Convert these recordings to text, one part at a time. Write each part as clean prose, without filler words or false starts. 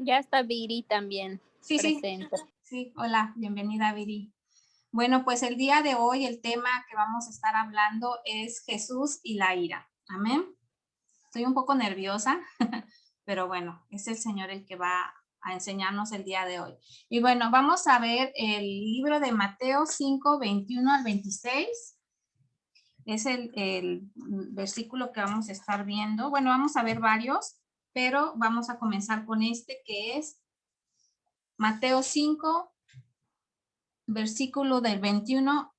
Ya está Viri también Sí, sí, presente. sí. Hola, bienvenida, Viri. Bueno, pues el día de hoy el tema que vamos a estar hablando es Jesús y la ira. Amén. Estoy un poco nerviosa, pero bueno, es el Señor el que va a enseñarnos el día de hoy. Y bueno, vamos a ver el libro de Mateo 5, 21 al 26. Es el versículo que vamos a estar viendo. Bueno, vamos a ver varios, pero vamos a comenzar con este que es Mateo 5, versículo del 21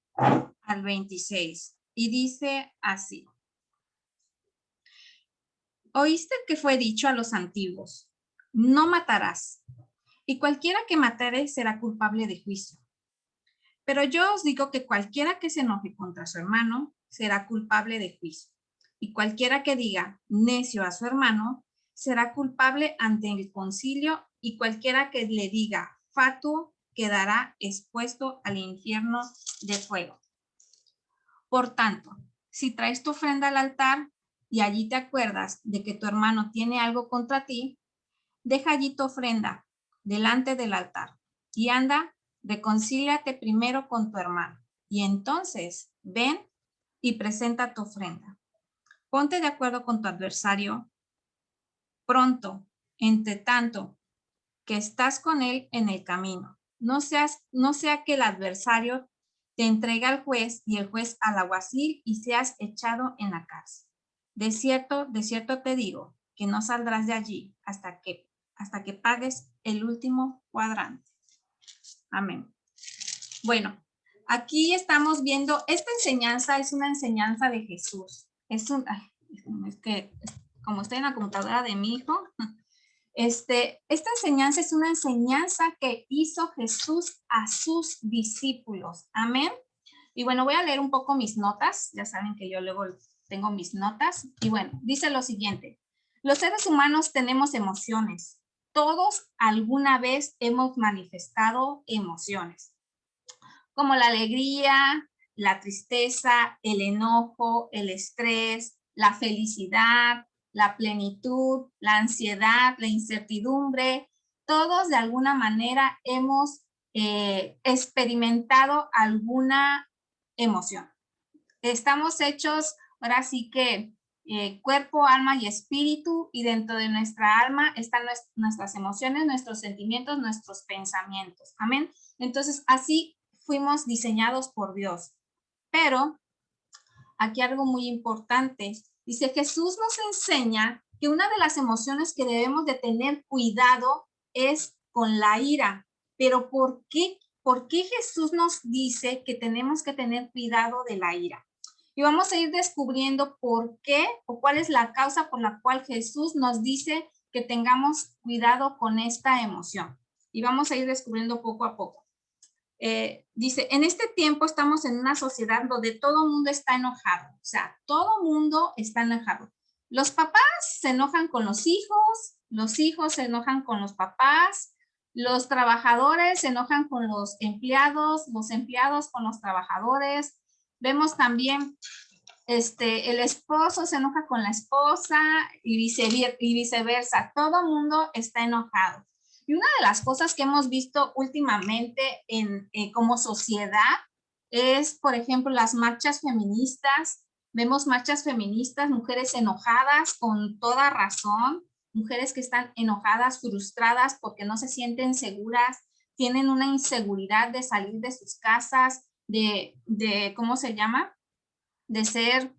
al 26. Y dice así: Oíste que fue dicho a los antiguos, no matarás, y cualquiera que matare será culpable de juicio. Pero yo os digo que cualquiera que se enoje contra su hermano será culpable de juicio, y cualquiera que diga necio a su hermano será culpable ante el concilio, y cualquiera que le diga fatuo quedará expuesto al infierno de fuego. Por tanto, si traes tu ofrenda al altar y allí te acuerdas de que tu hermano tiene algo contra ti, deja allí tu ofrenda delante del altar y anda, reconcíliate primero con tu hermano y entonces ven y presenta tu ofrenda. Ponte de acuerdo con tu adversario pronto, entre tanto que estás con él en el camino. No sea que el adversario te entregue al juez y el juez al alguacil y seas echado en la cárcel. De cierto te digo que no saldrás de allí hasta que pagues el último cuadrante. Amén. Bueno, aquí estamos viendo, esta enseñanza es una enseñanza de Jesús. Es que como estoy en la computadora de mi hijo, esta enseñanza es una enseñanza que hizo Jesús a sus discípulos. Amén. Y bueno, voy a leer un poco mis notas. Ya saben que yo luego tengo mis notas. Y bueno, dice lo siguiente. Los seres humanos tenemos emociones. Todos alguna vez hemos manifestado emociones, como la alegría, la tristeza, el enojo, el estrés, la felicidad, la plenitud, la ansiedad, la incertidumbre. Todos de alguna manera hemos experimentado alguna emoción. Estamos hechos, ahora sí que cuerpo, alma y espíritu, y dentro de nuestra alma están nuestras emociones, nuestros sentimientos, nuestros pensamientos. Amén. Entonces, así fuimos diseñados por Dios. Pero aquí algo muy importante. Dice, Jesús nos enseña que una de las emociones que debemos de tener cuidado es con la ira. Pero ¿por qué Jesús nos dice que tenemos que tener cuidado de la ira? Y vamos a ir descubriendo por qué o cuál es la causa por la cual Jesús nos dice que tengamos cuidado con esta emoción. Y vamos a ir descubriendo poco a poco. Dice, en este tiempo estamos en una sociedad donde todo el mundo está enojado, o sea, todo el mundo está enojado. Los papás se enojan con los hijos se enojan con los papás, los trabajadores se enojan con los empleados con los trabajadores. Vemos también el esposo se enoja con la esposa y viceversa. Todo el mundo está enojado. Y una de las cosas que hemos visto últimamente como sociedad es, por ejemplo, las marchas feministas. Vemos marchas feministas, mujeres enojadas con toda razón, mujeres que están enojadas, frustradas porque no se sienten seguras, tienen una inseguridad de salir de sus casas, ¿cómo se llama? De ser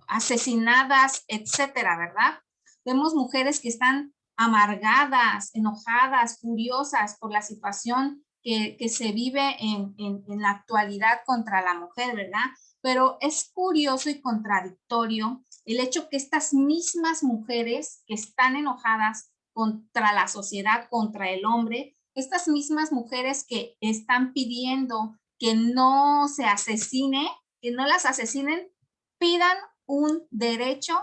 asesinadas, etcétera, ¿verdad? Vemos mujeres que están amargadas, enojadas, furiosas por la situación que se vive en la actualidad contra la mujer, ¿verdad? Pero es curioso y contradictorio el hecho que estas mismas mujeres que están enojadas contra la sociedad, contra el hombre, estas mismas mujeres que están pidiendo que no se asesine, que no las asesinen, pidan un derecho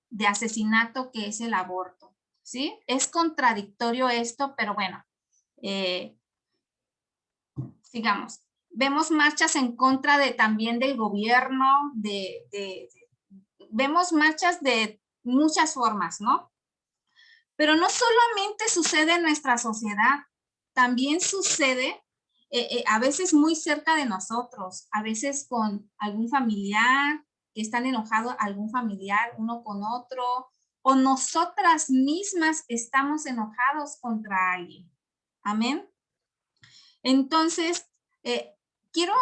de asesinato que es el aborto, ¿sí? Es contradictorio esto, pero bueno, sigamos. Vemos marchas en contra también del gobierno, vemos marchas de muchas formas, ¿no? Pero no solamente sucede en nuestra sociedad, también sucede a veces muy cerca de nosotros, a veces con algún familiar, que están enojados algún familiar uno con otro, o nosotras mismas estamos enojados contra alguien. Amén. Entonces, eh, quiero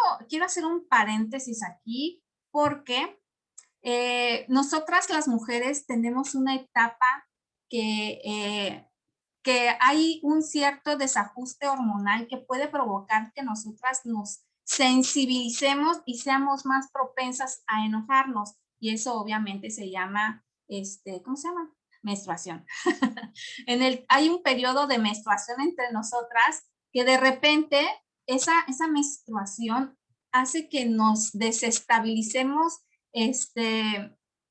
hacer un paréntesis aquí porque nosotras las mujeres tenemos una etapa que hay un cierto desajuste hormonal que puede provocar que nosotras nos sensibilicemos y seamos más propensas a enojarnos. Y eso obviamente se llama, ¿cómo se llama? Menstruación. Hay un periodo de menstruación entre nosotras que de repente esa menstruación hace que nos desestabilicemos,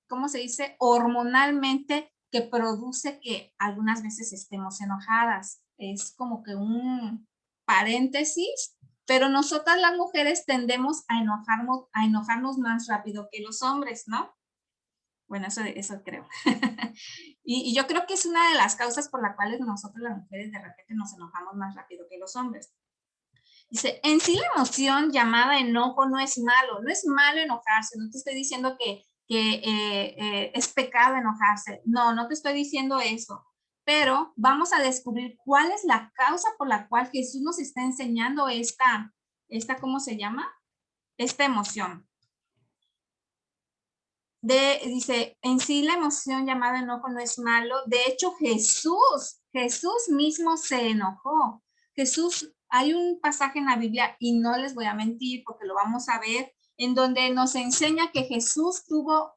¿cómo se dice? Hormonalmente, que produce que algunas veces estemos enojadas. Es como que un paréntesis, pero nosotras las mujeres tendemos a enojarnos más rápido que los hombres, ¿no? Bueno, eso creo. y yo creo que es una de las causas por las cuales nosotros las mujeres de repente nos enojamos más rápido que los hombres. Dice, en sí la emoción llamada enojo no es malo enojarse, no te estoy diciendo que es pecado enojarse, no te estoy diciendo eso, pero vamos a descubrir cuál es la causa por la cual Jesús nos está enseñando ¿cómo se llama? Esta emoción. Dice, en sí la emoción llamada enojo no es malo. De hecho, Jesús mismo se enojó. Hay un pasaje en la Biblia, y no les voy a mentir porque lo vamos a ver, en donde nos enseña que Jesús tuvo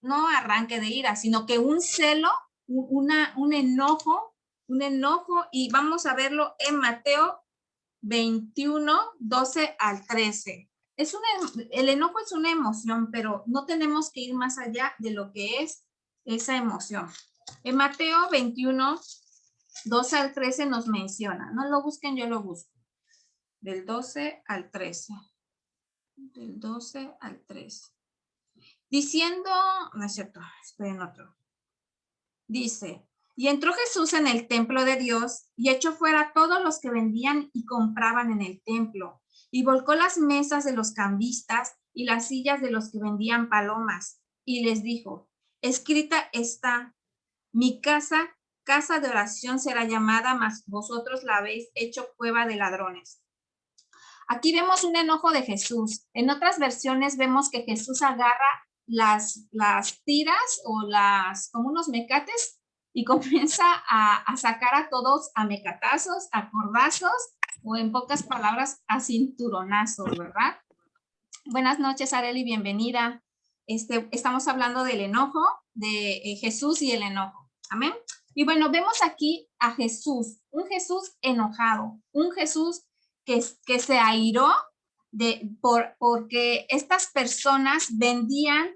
no arranque de ira, sino que un celo, un enojo, y vamos a verlo en Mateo 21, 12 al 13. El enojo es una emoción, pero no tenemos que ir más allá de lo que es esa emoción. En Mateo 21, 12 al 13 nos menciona. No lo busquen, yo lo busco. Del 12 al 13. Del 12 al 13. Diciendo, no es cierto, esperen otro. Dice, y entró Jesús en el templo de Dios y echó fuera a todos los que vendían y compraban en el templo, y volcó las mesas de los cambistas y las sillas de los que vendían palomas, y les dijo, escrita está, mi casa, casa de oración será llamada, mas vosotros la habéis hecho cueva de ladrones. Aquí vemos un enojo de Jesús. En otras versiones vemos que Jesús agarra las tiras o como unos mecates y comienza a sacar a todos a mecatazos, a cordazos, o en pocas palabras, a cinturonazos, ¿verdad? Buenas noches, Areli, bienvenida. Estamos hablando del enojo de Jesús y el enojo. Amén. Y bueno, vemos aquí a Jesús, un Jesús enojado, un Jesús que se airó porque estas personas vendían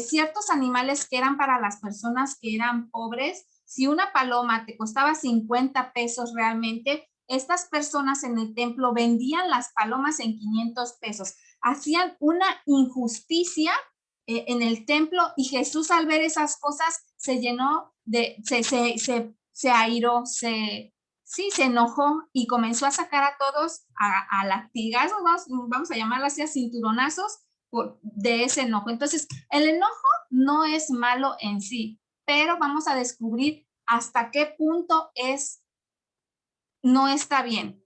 ciertos animales que eran para las personas que eran pobres. Si una paloma te costaba 50 pesos realmente, estas personas en el templo vendían las palomas en 500 pesos. Hacían una injusticia en el templo, y Jesús, al ver esas cosas, se llenó se airó, se enojó y comenzó a sacar a todos a latigazos, vamos a llamarlo así, a cinturonazos de ese enojo. Entonces, el enojo no es malo en sí, pero vamos a descubrir hasta qué punto no está bien.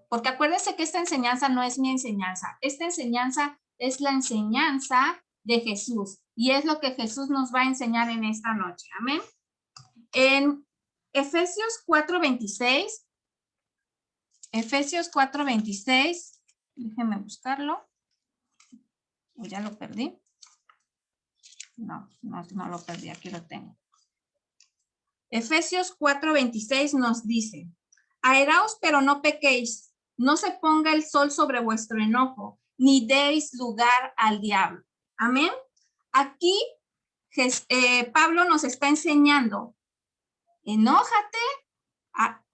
Porque acuérdense que esta enseñanza no es mi enseñanza. Esta enseñanza es la enseñanza de Jesús. Y es lo que Jesús nos va a enseñar en esta noche. Amén. En Efesios 4:26. Efesios 4:26. Déjenme buscarlo. ¿O ya lo perdí? No lo perdí. Aquí lo tengo. Efesios 4:26 nos dice, airaos, pero no pequéis, no se ponga el sol sobre vuestro enojo, ni deis lugar al diablo. Amén. Aquí Pablo nos está enseñando, enójate,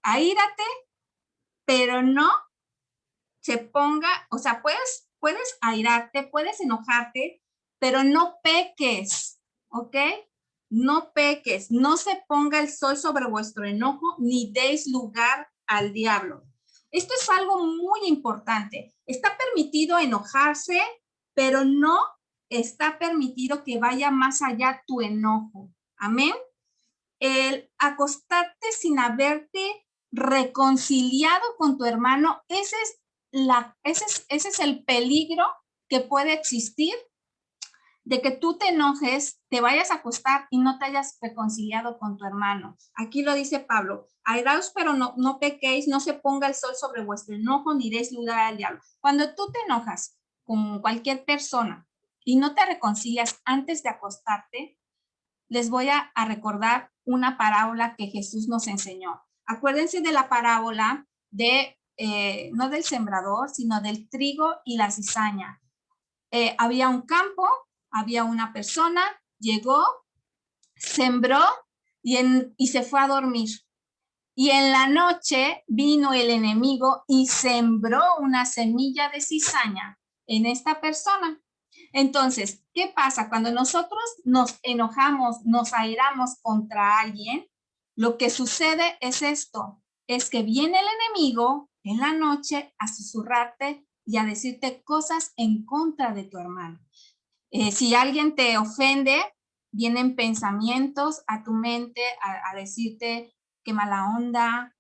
aírate, pero no se ponga, o sea, puedes airarte, puedes enojarte, pero no peques, ¿ok? no peques, no se ponga el sol sobre vuestro enojo, ni deis lugar al diablo. Esto es algo muy importante. Está permitido enojarse, pero no está permitido que vaya más allá tu enojo. Amén. El acostarte sin haberte reconciliado con tu hermano, ese es el peligro que puede existir de que tú te enojes, te vayas a acostar y no te hayas reconciliado con tu hermano. Aquí lo dice Pablo, airaos pero no pequéis, no se ponga el sol sobre vuestro enojo, ni deis lugar al diablo. Cuando tú te enojas con cualquier persona y no te reconcilias antes de acostarte, les voy a recordar una parábola que Jesús nos enseñó. Acuérdense de la parábola de, no del sembrador, sino del trigo y la cizaña. Había un campo, había una persona, llegó, sembró y se fue a dormir. Y en la noche vino el enemigo y sembró una semilla de cizaña en esta persona. Entonces, ¿qué pasa? Cuando nosotros nos enojamos, nos airamos contra alguien, lo que sucede es esto, es que viene el enemigo en la noche a susurrarte y a decirte cosas en contra de tu hermano. Si alguien te ofende, vienen pensamientos a tu mente a decirte qué mala onda,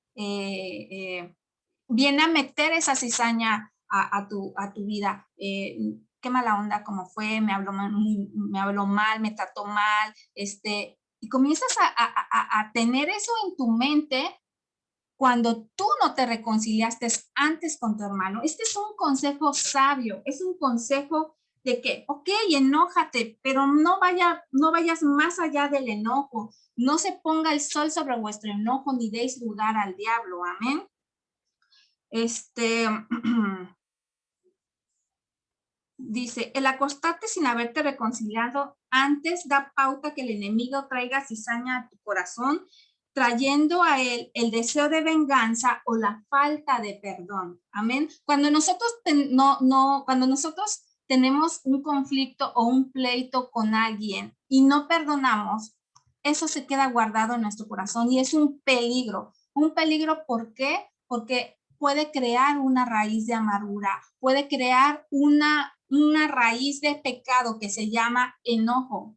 viene a meter esa cizaña a tu vida. Qué mala onda, como fue, me habló mal, me trató mal, y comienzas a tener eso en tu mente cuando tú no te reconciliaste antes con tu hermano. Este es un consejo sabio, es un consejo de que, ok, enójate, pero no vayas más allá del enojo. No se ponga el sol sobre vuestro enojo, ni deis lugar al diablo. Amén. Dice, el acostarte sin haberte reconciliado antes da pauta que el enemigo traiga cizaña a tu corazón, trayendo a él el deseo de venganza o la falta de perdón. Amén. Cuando nosotros cuando nosotros tenemos un conflicto o un pleito con alguien y no perdonamos, eso se queda guardado en nuestro corazón y es un peligro. Un peligro, ¿por qué? Porque puede crear una raíz de amargura, puede crear una raíz de pecado que se llama enojo.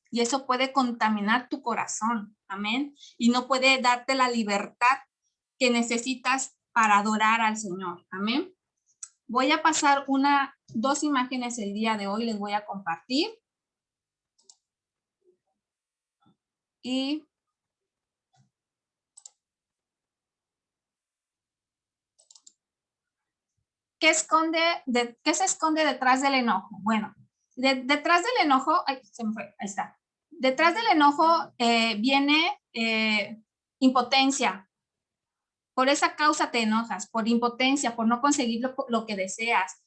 Y eso puede contaminar tu corazón. Amén. Y no puede darte la libertad que necesitas para adorar al Señor. Amén. Voy a pasar dos imágenes el día de hoy, les voy a compartir. Y ¿qué se esconde detrás del enojo? Bueno, detrás del enojo, ay, se me fue, ahí está. Detrás del enojo viene impotencia. Por esa causa te enojas, por impotencia, por no conseguir lo que deseas.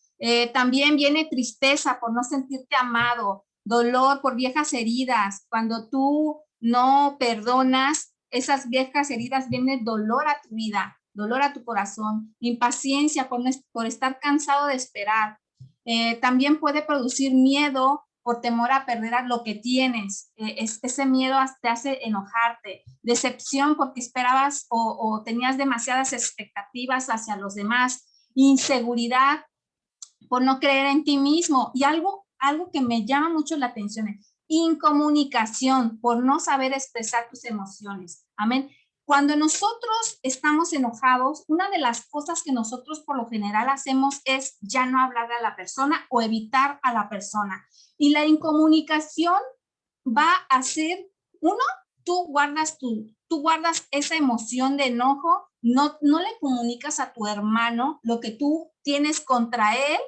También viene tristeza por no sentirte amado, dolor por viejas heridas. Cuando tú no perdonas esas viejas heridas, viene dolor a tu vida, dolor a tu corazón, impaciencia por estar cansado de esperar. También puede producir miedo por temor a perder lo que tienes. Ese miedo te hace enojarte. Decepción porque esperabas o tenías demasiadas expectativas hacia los demás. Inseguridad por no creer en ti mismo. Y algo que me llama mucho la atención es incomunicación, por no saber expresar tus emociones. Amén. Cuando nosotros estamos enojados, una de las cosas que nosotros por lo general hacemos es ya no hablarle a la persona o evitar a la persona. Y la incomunicación va a ser, tú guardas esa emoción de enojo, no le comunicas a tu hermano lo que tú tienes contra él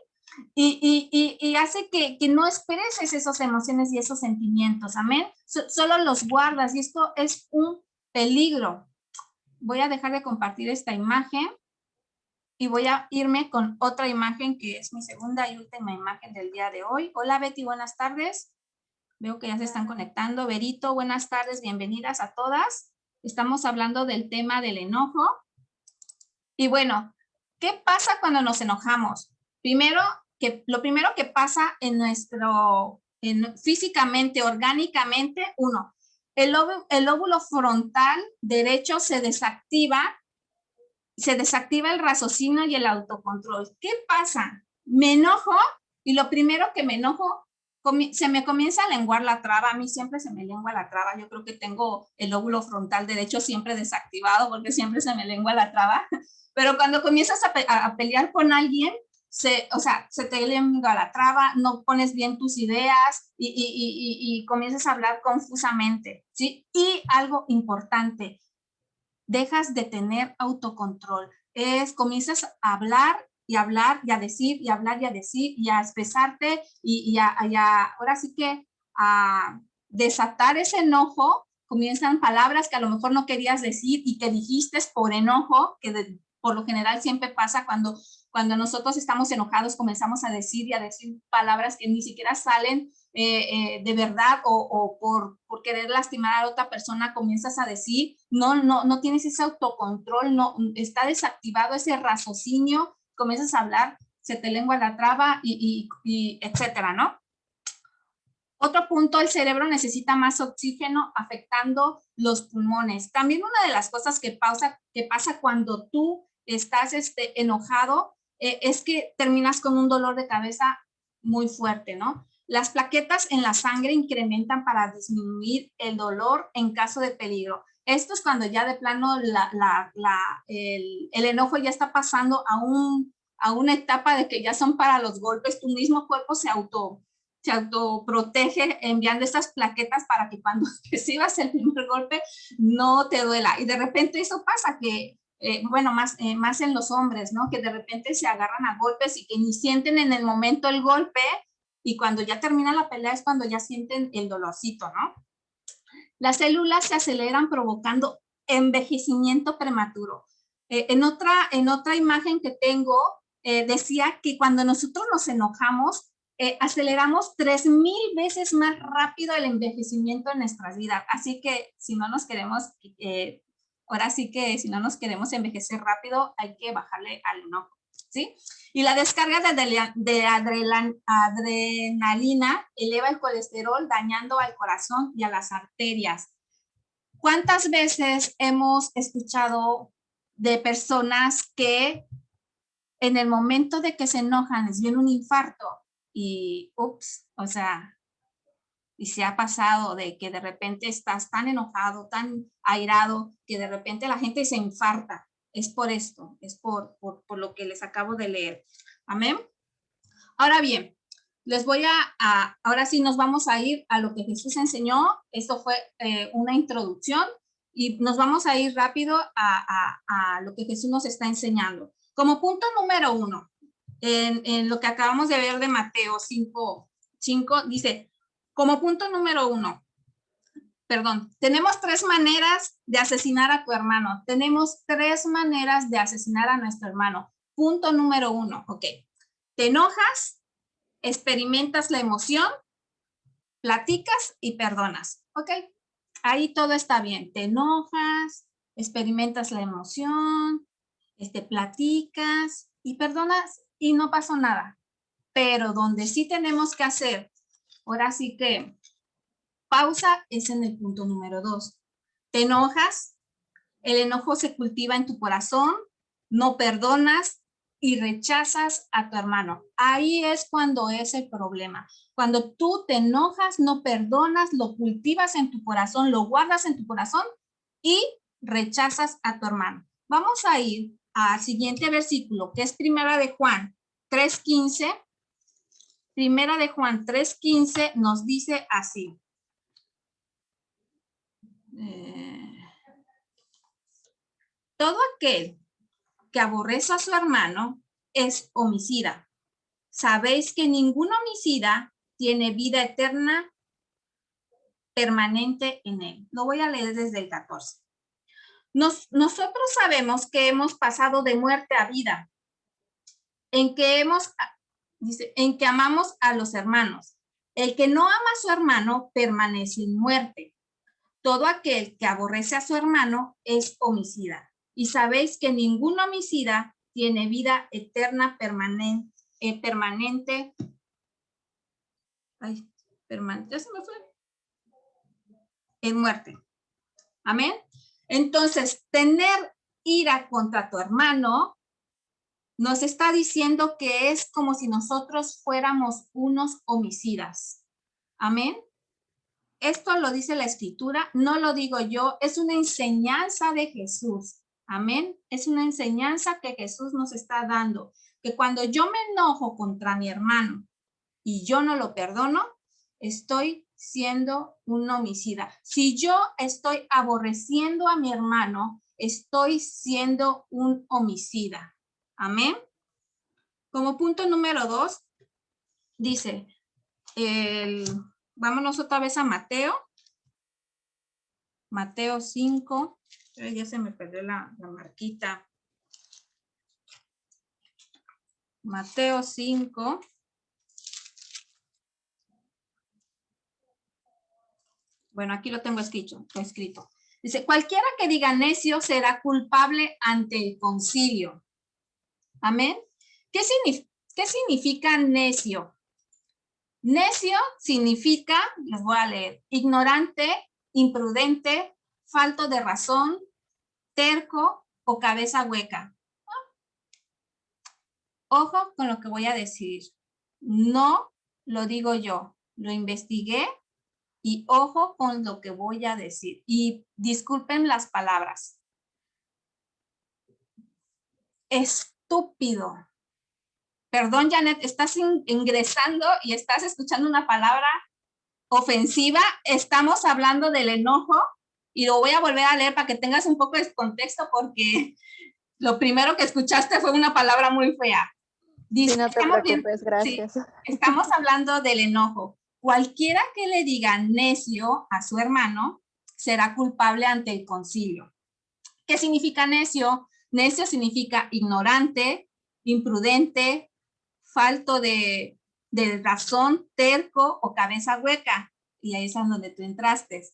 y hace que no expreses esas emociones y esos sentimientos, amén. Solo los guardas y esto es un peligro. Voy a dejar de compartir esta imagen y voy a irme con otra imagen que es mi segunda y última imagen del día de hoy. Hola Betty, buenas tardes. Veo que ya se están conectando. Berito, buenas tardes, bienvenidas a todas. Estamos hablando del tema del enojo. Y bueno, ¿qué pasa cuando nos enojamos? Lo primero que pasa físicamente, orgánicamente, el lóbulo frontal derecho se desactiva el raciocinio y el autocontrol. ¿Qué pasa? Me enojo y lo primero que me enojo, se me comienza a lenguar la traba. A mí siempre se me lengua la traba. Yo creo que tengo el lóbulo frontal derecho siempre desactivado porque siempre se me lengua la traba. Pero cuando comienzas a pelear con alguien, se te lengua la traba, no pones bien tus ideas y comienzas a hablar confusamente, ¿sí? Y algo importante, dejas de tener autocontrol. Comienzas a hablar y hablar y a decir y hablar y a decir y a expresarte y ahora sí que a desatar ese enojo. Comienzan palabras que a lo mejor no querías decir y que dijiste por enojo, que por lo general siempre pasa cuando nosotros estamos enojados, comenzamos a decir y a decir palabras que ni siquiera salen de verdad o por querer lastimar a otra persona, comienzas a decir, no tienes ese autocontrol, no está desactivado ese raciocinio, comienzas a hablar, se te lengua la traba y etcétera, ¿no? Otro punto, el cerebro necesita más oxígeno afectando los pulmones. También una de las cosas que pasa cuando tú estás enojado es que terminas con un dolor de cabeza muy fuerte, ¿no? Las plaquetas en la sangre incrementan para disminuir el dolor en caso de peligro. Esto es cuando ya de plano el enojo ya está pasando a una etapa de que ya son para los golpes, tu mismo cuerpo se autoprotege enviando estas plaquetas para que cuando recibas el primer golpe no te duela. Y de repente eso pasa que, más en los hombres, ¿no? Que de repente se agarran a golpes y que ni sienten en el momento el golpe y cuando ya termina la pelea es cuando ya sienten el dolorcito, ¿no? Las células se aceleran provocando envejecimiento prematuro. En otra imagen que tengo, decía que cuando nosotros nos enojamos, aceleramos 3000 veces más rápido el envejecimiento en nuestras vidas. Así que si no nos queremos, ahora sí que si no nos queremos envejecer rápido, hay que bajarle al enojo, ¿sí? Y la descarga de adrenalina eleva el colesterol, dañando al corazón y a las arterias. ¿Cuántas veces hemos escuchado de personas que en el momento de que se enojan les viene un infarto y ups, y se ha pasado de que de repente estás tan enojado, tan airado, que de repente la gente se infarta? Es por esto, es por lo que les acabo de leer. Amén. Ahora bien, ahora sí nos vamos a ir a lo que Jesús enseñó. Esto fue una introducción y nos vamos a ir rápido a lo que Jesús nos está enseñando. Como punto número 1, en lo que acabamos de ver de Mateo 5, dice, como punto número 1, tenemos 3 maneras de asesinar a tu hermano. Tenemos 3 maneras de asesinar a nuestro hermano. Punto número 1, ok. Te enojas, experimentas la emoción, platicas y perdonas, ¿ok? Ahí todo está bien. Te enojas, experimentas la emoción, platicas y perdonas y no pasó nada. Pero donde sí tenemos que hacer, ahora sí que pausa, es en el punto número 2. Te enojas, el enojo se cultiva en tu corazón, no perdonas y rechazas a tu hermano. Ahí es cuando es el problema. Cuando tú te enojas, no perdonas, lo cultivas en tu corazón, lo guardas en tu corazón y rechazas a tu hermano. Vamos a ir al siguiente versículo, que es Primera de Juan 3:15. Primera de Juan 3:15 nos dice así. Todo aquel que aborrece a su hermano es homicida. Sabéis que ningún homicida tiene vida eterna permanente en él. Lo voy a leer desde el 14. Nosotros sabemos que hemos pasado de muerte a vida, en que amamos a los hermanos. El que no ama a su hermano permanece en muerte. Todo aquel que aborrece a su hermano es homicida. Y sabéis que ningún homicida tiene vida eterna permanente. Ya se me fue. en muerte. Amén. Entonces, tener ira contra tu hermano nos está diciendo que es como si nosotros fuéramos unos homicidas. Amén. Esto lo dice la Escritura, no lo digo yo, es una enseñanza de Jesús. Amén. Es una enseñanza que Jesús nos está dando, que cuando yo me enojo contra mi hermano y yo no lo perdono, estoy siendo un homicida. Si yo estoy aborreciendo a mi hermano, estoy siendo un homicida. Amén. Como punto número 2, dice, vámonos otra vez a Mateo. Mateo 5, ya se me perdió la marquita. Mateo 5. Bueno, aquí lo tengo escrito. Dice, cualquiera que diga necio será culpable ante el concilio. Amén. ¿Qué significa necio? Necio significa, les voy a leer, ignorante, imprudente, falto de razón, terco o cabeza hueca. Ojo con lo que voy a decir. No lo digo yo, lo investigué y ojo con lo que voy a decir. Y disculpen las palabras. Estúpido. Perdón, Janet, estás ingresando y estás escuchando una palabra ofensiva. Estamos hablando del enojo y lo voy a volver a leer para que tengas un poco de contexto porque lo primero que escuchaste fue una palabra muy fea. Dice, sí, no te preocupes, gracias. Sí, estamos hablando del enojo. Cualquiera que le diga necio a su hermano será culpable ante el concilio. ¿Qué significa necio? Necio significa ignorante, imprudente, falto de razón, terco o cabeza hueca. Y ahí es donde tú entraste.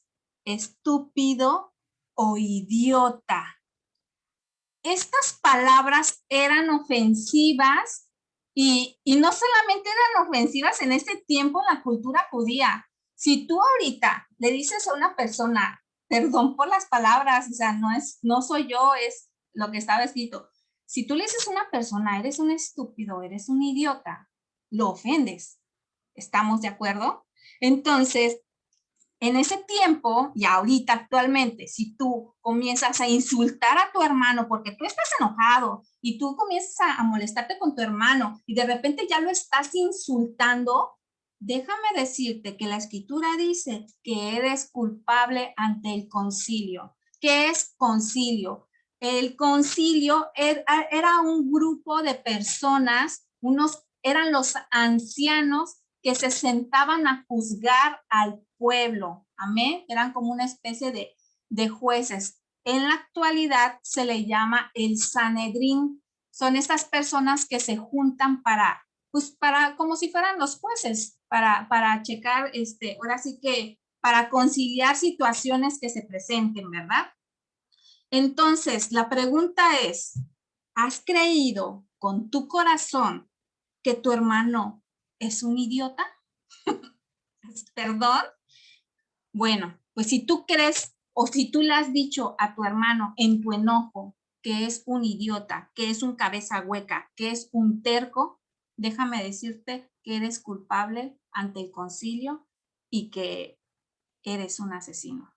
Estúpido o idiota. Estas palabras eran ofensivas y no solamente eran ofensivas en ese tiempo en la cultura judía. Si tú ahorita le dices a una persona, perdón por las palabras, o sea, no soy yo, es lo que estaba escrito. Si tú le dices a una persona, eres un estúpido, eres un idiota, lo ofendes. ¿Estamos de acuerdo? Entonces, en ese tiempo y ahorita actualmente, si tú comienzas a insultar a tu hermano porque tú estás enojado y tú comienzas a molestarte con tu hermano y de repente ya lo estás insultando, déjame decirte que la Escritura dice que eres culpable ante el concilio. ¿Qué es concilio? El concilio era un grupo de personas, eran los ancianos que se sentaban a juzgar al pueblo. Amén. Eran como una especie de jueces. En la actualidad se le llama el Sanedrín. Son estas personas que se juntan para como si fueran los jueces, para checar, ahora sí que para conciliar situaciones que se presenten, ¿verdad? Entonces, la pregunta es, ¿has creído con tu corazón que tu hermano es un idiota? ¿Perdón? Bueno, pues si tú crees o si tú le has dicho a tu hermano en tu enojo que es un idiota, que es un cabeza hueca, que es un terco, déjame decirte que eres culpable ante el concilio y que eres un asesino.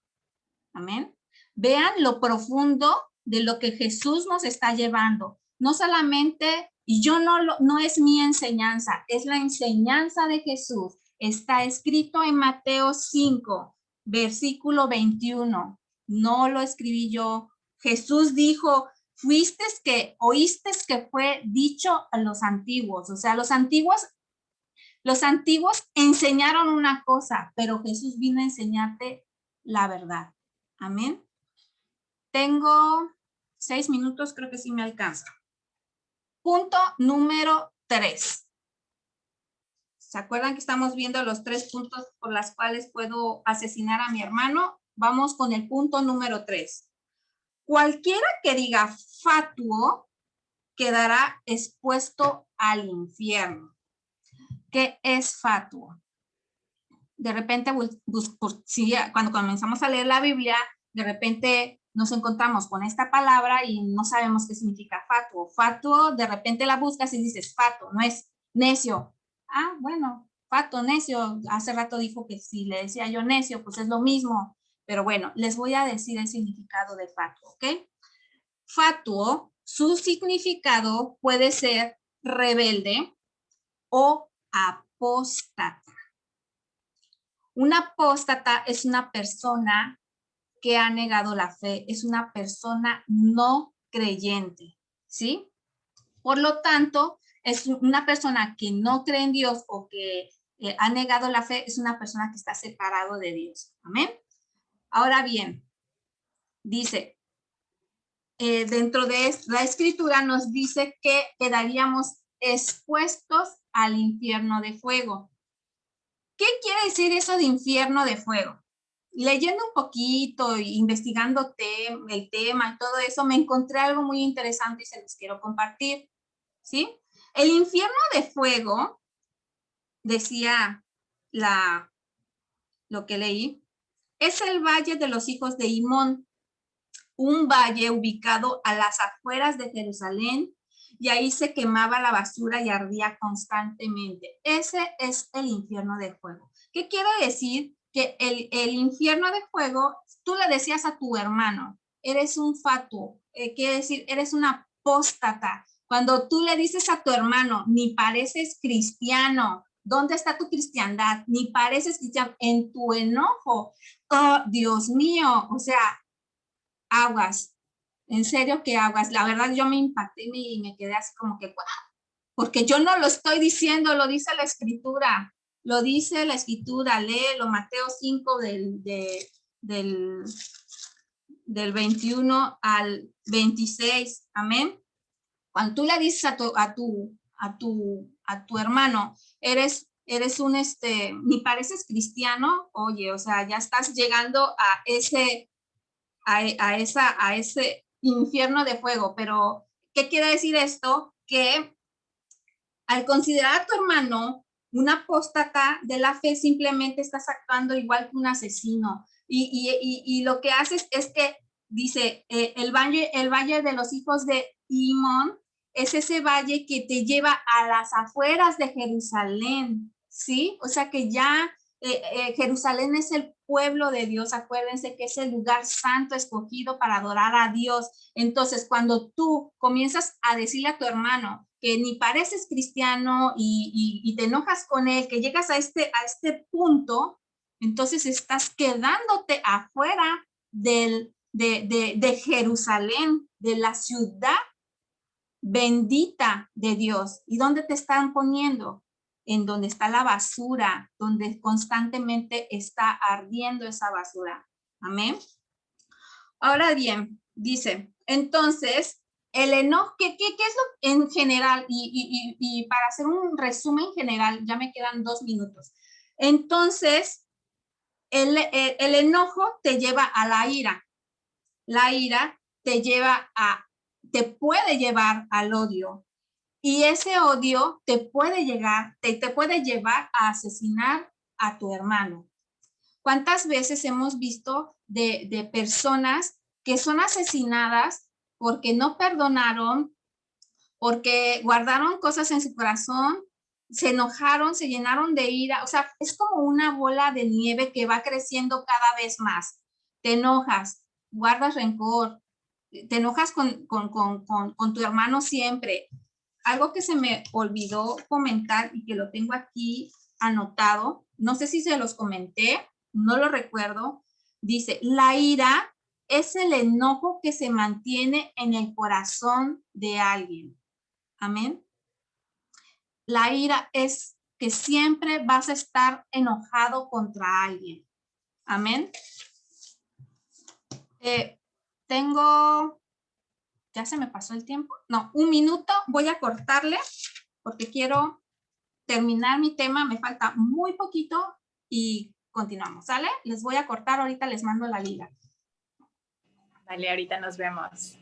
Amén. Vean lo profundo de lo que Jesús nos está llevando. No solamente, y yo no es mi enseñanza, es la enseñanza de Jesús. Está escrito en Mateo 5, versículo 21. No lo escribí yo. Jesús dijo, oíste que fue dicho a los antiguos. O sea, los antiguos enseñaron una cosa, pero Jesús vino a enseñarte la verdad. Amén. Tengo 6 minutos, creo que sí me alcanza. Punto número 3. ¿Se acuerdan que estamos viendo los 3 puntos por los cuales puedo asesinar a mi hermano? Vamos con el punto número 3. Cualquiera que diga fatuo quedará expuesto al infierno. ¿Qué es fatuo? de repente, cuando comenzamos a leer la Biblia, de repente nos encontramos con esta palabra y no sabemos qué significa fatuo. Fatuo, de repente la buscas y dices fatuo, no es necio. Ah, bueno, fatuo, necio. Hace rato dijo que si le decía yo necio, pues es lo mismo. Pero bueno, les voy a decir el significado de fatuo, ¿ok? Fatuo, su significado puede ser rebelde o apóstata. Un apóstata es una persona que ha negado la fe, es una persona no creyente, ¿sí? Por lo tanto, es una persona que no cree en Dios o que ha negado la fe, es una persona que está separado de Dios. Amén. Ahora bien, dice, dentro de la escritura nos dice que quedaríamos expuestos al infierno de fuego. ¿Qué quiere decir eso de infierno de fuego? Leyendo un poquito, investigando el tema y todo eso, me encontré algo muy interesante y se los quiero compartir, ¿sí? El infierno de fuego, decía lo que leí, es el valle de los hijos de Himón, un valle ubicado a las afueras de Jerusalén, y ahí se quemaba la basura y ardía constantemente. Ese es el infierno de fuego. ¿Qué quiere decir? Que el infierno de fuego, tú le decías a tu hermano, eres un fatuo, quiere decir, eres una apóstata. Cuando tú le dices a tu hermano, ni pareces cristiano, ¿dónde está tu cristiandad? Ni pareces cristiano, en tu enojo. Oh, Dios mío, o sea, aguas, en serio que aguas. La verdad yo me impacté y me quedé así como que, ¡guau! Porque yo no lo estoy diciendo, lo dice la escritura. Lo dice la escritura, léelo, Mateo 5 del 21 al 26, amén. Cuando tú le dices a tu hermano, eres un, ni pareces cristiano, oye, o sea, ya estás llegando a ese infierno de fuego. Pero, ¿qué quiere decir esto? Que al considerar a tu hermano un apóstata de la fe, simplemente estás actuando igual que un asesino. Y lo que haces es que, dice, el valle de los hijos de Himón es ese valle que te lleva a las afueras de Jerusalén, ¿sí? O sea que ya Jerusalén es el pueblo de Dios. Acuérdense que es el lugar santo escogido para adorar a Dios. Entonces, cuando tú comienzas a decirle a tu hermano que ni pareces cristiano y te enojas con él, que llegas a este punto, entonces estás quedándote afuera de Jerusalén, de la ciudad bendita de Dios. ¿Y dónde te están poniendo? En donde está la basura, donde constantemente está ardiendo esa basura. Amén. Ahora bien, dice, entonces, el enojo, ¿qué es lo en general? Y para hacer un resumen general, ya me quedan 2 minutos. Entonces, el enojo te lleva a la ira. La ira te puede llevar al odio. Y ese odio te puede llevar a asesinar a tu hermano. ¿Cuántas veces hemos visto de personas que son asesinadas porque no perdonaron, porque guardaron cosas en su corazón, se enojaron, se llenaron de ira? O sea, es como una bola de nieve que va creciendo cada vez más. Te enojas, guardas rencor, te enojas con tu hermano siempre. Algo que se me olvidó comentar y que lo tengo aquí anotado, no sé si se los comenté, no lo recuerdo, dice, la ira es el enojo que se mantiene en el corazón de alguien. Amén. La ira es que siempre vas a estar enojado contra alguien. Amén. Tengo, ya se me pasó el tiempo. No, 1 minuto, voy a cortarle porque quiero terminar mi tema, me falta muy poquito y continuamos, ¿sale? Les voy a cortar, ahorita les mando la liga. Vale, ahorita nos vemos.